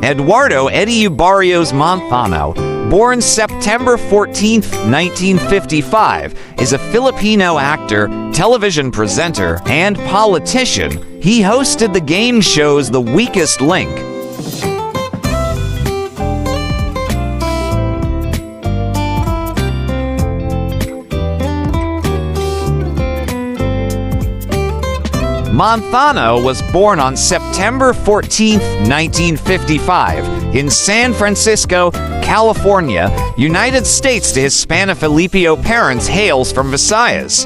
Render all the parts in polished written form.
Eduardo Eddie Barrios Manzano, born September 14, 1955, is a Filipino actor, television presenter, and politician. He hosted the game shows The Weakest Link, Manzano was born on September 14, 1955, in San Francisco, California, United States. To his Spanish-Filipino parents, hails from Visayas.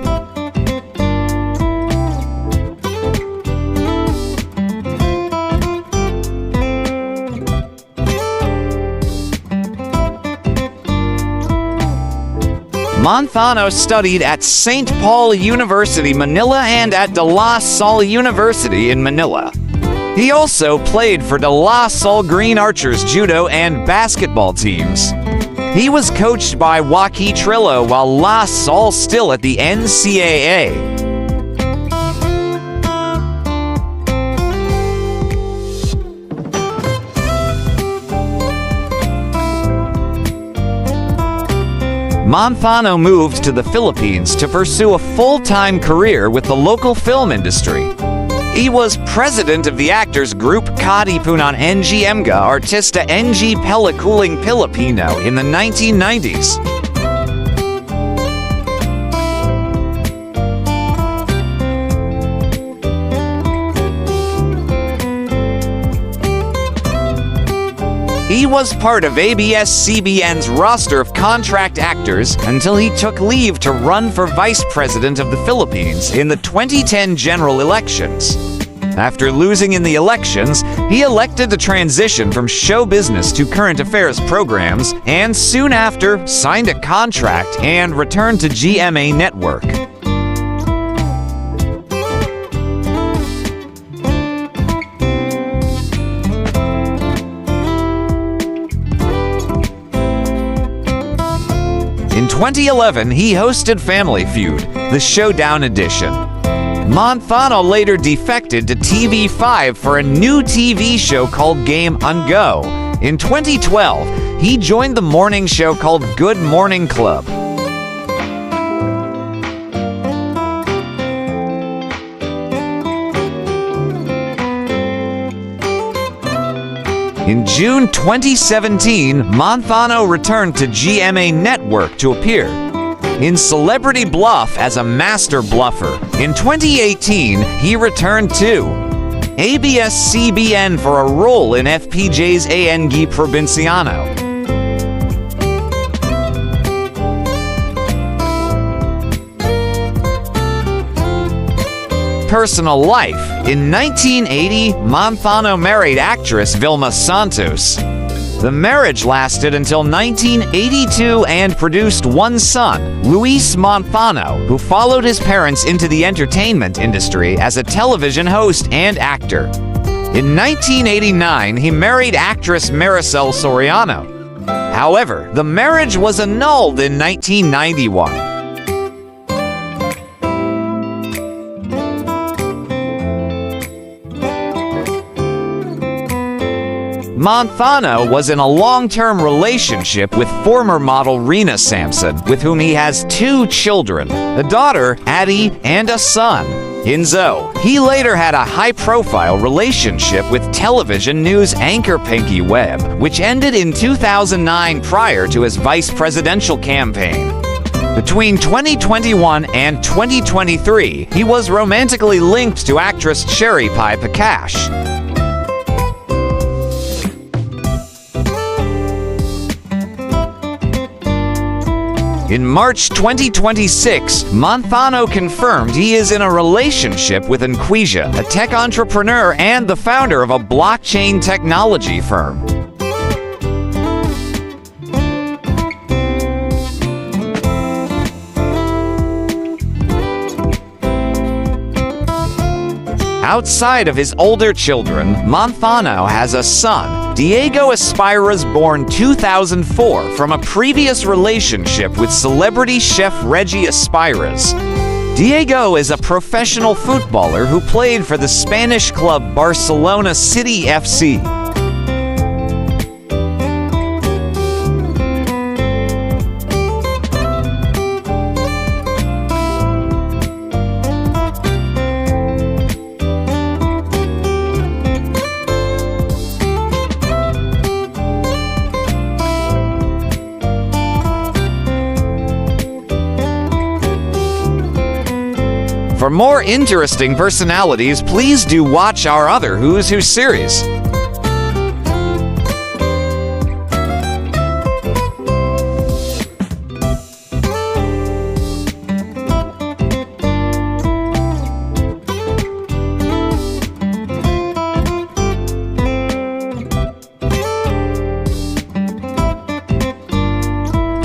Manzano studied at St. Paul University, Manila, and at De La Salle University in Manila. He also played for De La Salle Green Archers judo and basketball teams. He was coached by Joaquin Trillo while La Salle still at the NCAA. Manzano moved to the Philippines to pursue a full-time career with the local film industry. He was president of the actors group Katipunan ng Mga Artista ng Pelikulang Pilipino in the 1990s. He was part of ABS-CBN's roster of contract actors until he took leave to run for vice president of the Philippines in the 2010 general elections. After losing in the elections, he elected to transition from show business to current affairs programs, and soon after signed a contract and returned to GMA Network. In 2011, he hosted Family Feud, the Showdown edition. Manzano later defected to TV5 for a new TV show called Game on Go. In 2012, he joined the morning show called Good Morning Club. In June 2017, Manzano returned to GMA Network to appear in Celebrity Bluff as a master bluffer. In 2018, he returned to ABS-CBN for a role in FPJ's ANG Provinciano. Personal life. In 1980, Manzano married actress Vilma Santos. The marriage lasted until 1982 and produced one son, Luis Manzano, who followed his parents into the entertainment industry as a television host and actor. In 1989, he married actress Maricel Soriano. However, the marriage was annulled in 1991. Manzano was in a long-term relationship with former model Rena Sampson, with whom he has 2 children, a daughter, Addie, and a son, Enzo. He later had a high-profile relationship with television news anchor Pinky Webb, which ended in 2009 prior to his vice presidential campaign. Between 2021 and 2023, he was romantically linked to actress Cherry Pie Pakash. In March 2026, Manzano confirmed he is in a relationship with Inquisia, a tech entrepreneur and the founder of a blockchain technology firm. Outside of his older children, Manzano has a son, Diego Espira's, born 2004 from a previous relationship with celebrity chef Reggie Espira's. Diego is a professional footballer who played for the Spanish club Barcelona City FC. For more interesting personalities, please do watch our other Who's Who series.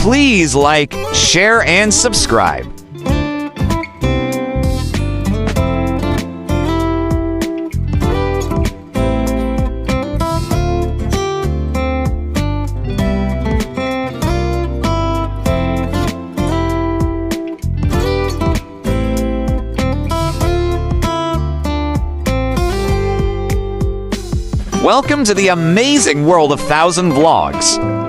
Please like, share, and subscribe. Welcome to the amazing world of 1,000 vlogs.